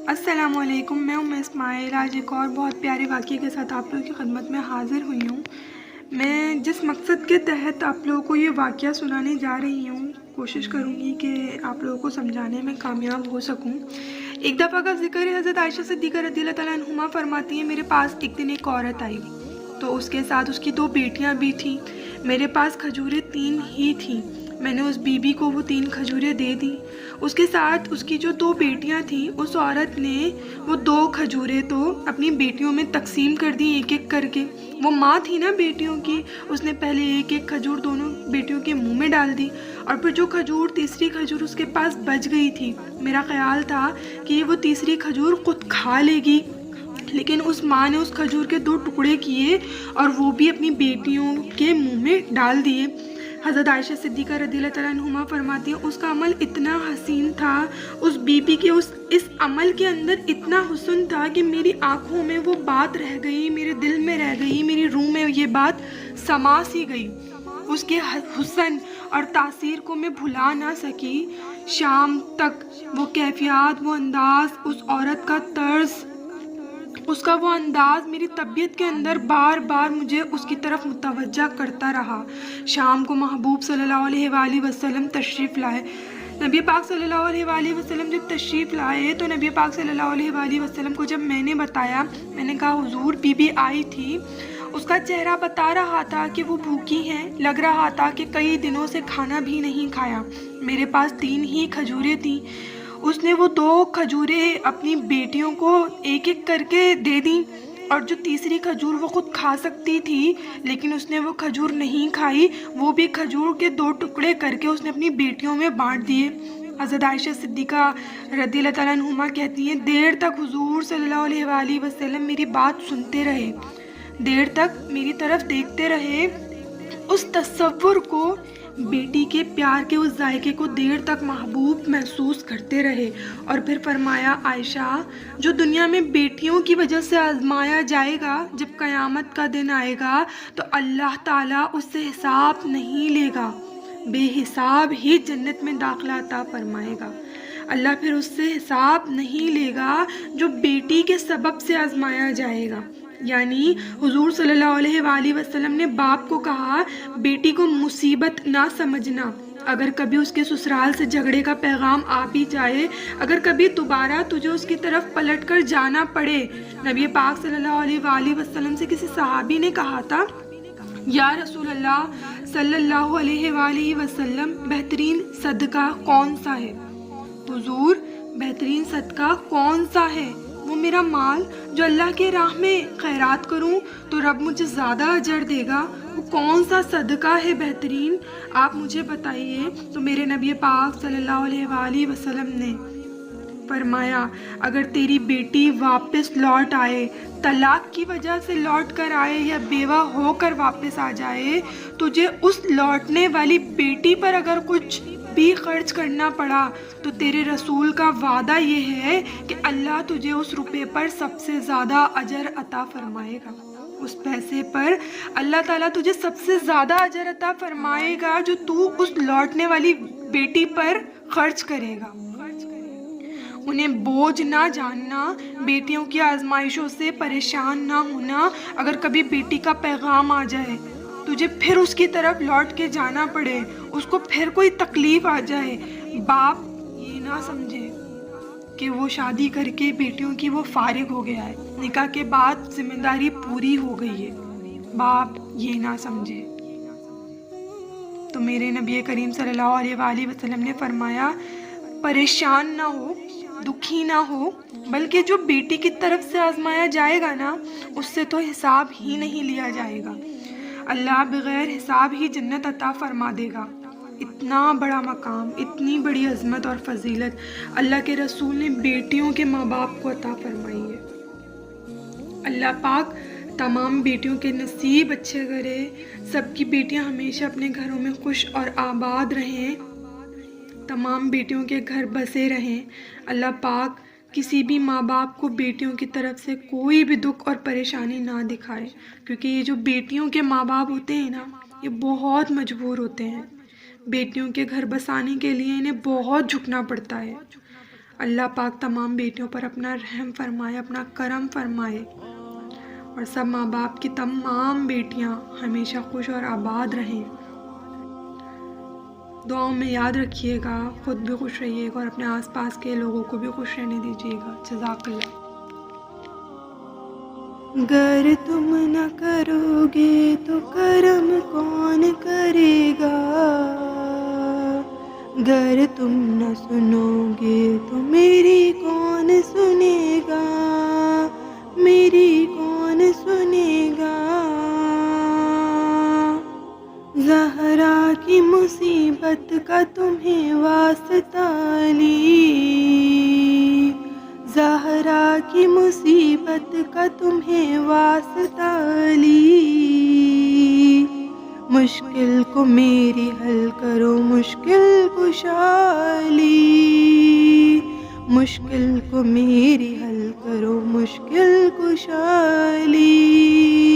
السلام علیکم، میں اسماعیل آج ایک اور بہت پیارے واقعے کے ساتھ آپ لوگوں کی خدمت میں حاضر ہوئی ہوں۔ میں جس مقصد کے تحت آپ لوگوں کو یہ واقعہ سنانے جا رہی ہوں، کوشش کروں گی کہ آپ لوگوں کو سمجھانے میں کامیاب ہو سکوں۔ ایک دفعہ کا ذکر ہے، حضرت عائشہ صدیقہ رضی اللہ تعالیٰ عنہما فرماتی ہیں، میرے پاس ایک دن ایک عورت آئی تو اس کے ساتھ اس کی 2 بیٹیاں بھی تھیں۔ میرے پاس کھجوریں 3 ہی تھیں۔ میں نے اس بی بی کو وہ 3 کھجوریں دے دیں۔ اس کے ساتھ اس کی جو 2 بیٹیاں تھیں، اس عورت نے وہ 2 کھجوریں تو اپنی بیٹیوں میں تقسیم کر دی، ایک ایک کر کے۔ وہ ماں تھی نا بیٹیوں کی، اس نے پہلے ایک ایک کھجور دونوں بیٹیوں کے منہ میں ڈال دی، اور پھر جو کھجور تیسری کھجور اس کے پاس بچ گئی تھی، میرا خیال تھا کہ وہ تیسری کھجور خود کھا لے گی، لیکن اس ماں نے اس کھجور کے 2 ٹکڑے کیے اور وہ بھی اپنی بیٹیوں کے منہ میں ڈال دیے۔ حضرت عائشہ صدیقہ رضی اللہ تعالیٰ عنہما فرماتی ہیں، اس کا عمل اتنا حسین تھا، اس بی بی کے اس عمل کے اندر اتنا حسن تھا کہ میری آنکھوں میں وہ بات رہ گئی، میرے دل میں رہ گئی، میری روح میں یہ بات سما سی گئی۔ اس کے حسن اور تاثیر کو میں بھلا نہ سکی۔ شام تک وہ کیفیات، وہ انداز، اس عورت کا طرز، اس کا وہ انداز میری طبیعت کے اندر بار بار مجھے اس کی طرف متوجہ کرتا رہا۔ شام کو محبوب صلی اللہ علیہ وآلہ وسلم تشریف لائے۔ نبی پاک صلی اللہ علیہ وآلہ وسلم جب تشریف لائے تو نبی پاک صلی اللہ علیہ وآلہ وسلم کو جب میں نے بتایا، میں نے کہا حضور بی بی آئی تھی، اس کا چہرہ بتا رہا تھا کہ وہ بھوکی ہیں، لگ رہا تھا کہ کئی دنوں سے کھانا بھی نہیں کھایا۔ میرے پاس 3 ہی کھجوریں تھیں۔ اس نے وہ 2 کھجوریں اپنی بیٹیوں کو ایک ایک کر کے دے دیں، اور جو تیسری کھجور وہ خود کھا سکتی تھی لیکن اس نے وہ کھجور نہیں کھائی، وہ بھی کھجور کے 2 ٹکڑے کر کے اس نے اپنی بیٹیوں میں بانٹ دیے۔ حضرت عائشہ صدیقہ رضی اللہ تعالیٰ عنہما کہتی ہیں، دیر تک حضور صلی اللہ علیہ وآلہ وسلم میری بات سنتے رہے، دیر تک میری طرف دیکھتے رہے، اس تصور کو، بیٹی کے پیار کے اس ذائقے کو دیر تک محبوب محسوس کرتے رہے، اور پھر فرمایا، عائشہ، جو دنیا میں بیٹیوں کی وجہ سے آزمایا جائے گا، جب قیامت کا دن آئے گا تو اللہ تعالیٰ اس سے حساب نہیں لے گا، بے حساب ہی جنت میں داخلہ عطا فرمائے گا۔ اللہ پھر اس سے حساب نہیں لے گا جو بیٹی کے سبب سے آزمایا جائے گا۔ یعنی حضور صلی اللہ علیہ وآلہ وسلم نے باپ کو کہا، بیٹی کو مصیبت نہ سمجھنا، اگر کبھی اس کے سسرال سے جھگڑے کا پیغام آ بھی جائے، اگر کبھی دوبارہ تجھے اس کی طرف پلٹ کر جانا پڑے۔ نبی پاک صلی اللہ علیہ وآلہ وسلم سے کسی صحابی نے کہا تھا، یا رسول اللہ صلی اللہ علیہ وآلہ وسلم، بہترین صدقہ کون سا ہے؟ حضور، بہترین صدقہ کون سا ہے؟ وہ میرا مال جو اللہ کے راہ میں خیرات کروں تو رب مجھے زیادہ اجر دے گا، وہ کون سا صدقہ ہے بہترین؟ آپ مجھے بتائیے۔ تو میرے نبی پاک صلی اللہ علیہ وآلہ وسلم نے فرمایا، اگر تیری بیٹی واپس لوٹ آئے، طلاق کی وجہ سے لوٹ کر آئے یا بیوہ ہو کر واپس آ جائے، تجھے اس لوٹنے والی بیٹی پر اگر کچھ بھی خرچ کرنا پڑا تو تیرے رسول کا وعدہ یہ ہے کہ اللہ تجھے اس روپے پر سب سے زیادہ اجر عطا فرمائے گا، اس پیسے پر اللہ تعالیٰ تجھے سب سے زیادہ اجر عطا فرمائے گا جو تو اس لوٹنے والی بیٹی پر خرچ کرے گا۔ انہیں بوجھ نہ جاننا، بیٹیوں کی آزمائشوں سے پریشان نہ ہونا، اگر کبھی بیٹی کا پیغام آ جائے، تجھے پھر اس کی طرف لوٹ کے جانا پڑے، اس کو پھر کوئی تکلیف آ جائے، باپ یہ نہ سمجھے کہ وہ شادی کر کے بیٹیوں کی وہ فارغ ہو گیا ہے، نکاح کے بعد ذمہ داری پوری ہو گئی ہے، باپ یہ نہ سمجھے۔ تو میرے نبی کریم صلی اللہ علیہ وآلہ وسلم نے فرمایا، پریشان نہ ہو، دکھی نہ ہو، بلکہ جو بیٹی کی طرف سے آزمایا جائے گا نا، اس سے تو حساب ہی نہیں لیا جائے گا، اللہ بغیر حساب ہی جنت عطا فرما دے گا۔ اتنا بڑا مقام، اتنی بڑی عظمت اور فضیلت اللہ کے رسول نے بیٹیوں کے ماں باپ کو عطا فرمائی ہے۔ اللہ پاک تمام بیٹیوں کے نصیب اچھے کرے، سب کی بیٹیاں ہمیشہ اپنے گھروں میں خوش اور آباد رہیں، تمام بیٹیوں کے گھر بسے رہیں۔ اللہ پاک کسی بھی ماں باپ کو بیٹیوں کی طرف سے کوئی بھی دکھ اور پریشانی نہ دکھائے، کیونکہ یہ جو بیٹیوں کے ماں باپ ہوتے ہیں نا، یہ بہت مجبور ہوتے ہیں، بیٹیوں کے گھر بسانے کے لیے انہیں بہت جھکنا پڑتا ہے۔ اللہ پاک تمام بیٹیوں پر اپنا رحم فرمائے، اپنا کرم فرمائے، اور سب ماں باپ کی تمام بیٹیاں ہمیشہ خوش اور آباد رہیں۔ دعاؤں میں یاد رکھیے گا، خود بھی خوش رہیے گا اور اپنے آس پاس کے لوگوں کو بھی خوش رہنے دیجیے گا۔ جزاک اللہ۔ گر تم نہ کرو گے تو کرم کون کرے گا، گر تم نہ سنو گے تو میری کون سنے گا، میری کون سنے گا۔ زہرا کی مصیبت کا تمہیں واسطہ لی، زہرا کی مصیبت کا تمہیں واسطہ لی، مشکل کو میری حل کرو مشکل کشا لی، مشکل کو میری حل کرو مشکل کشا لی۔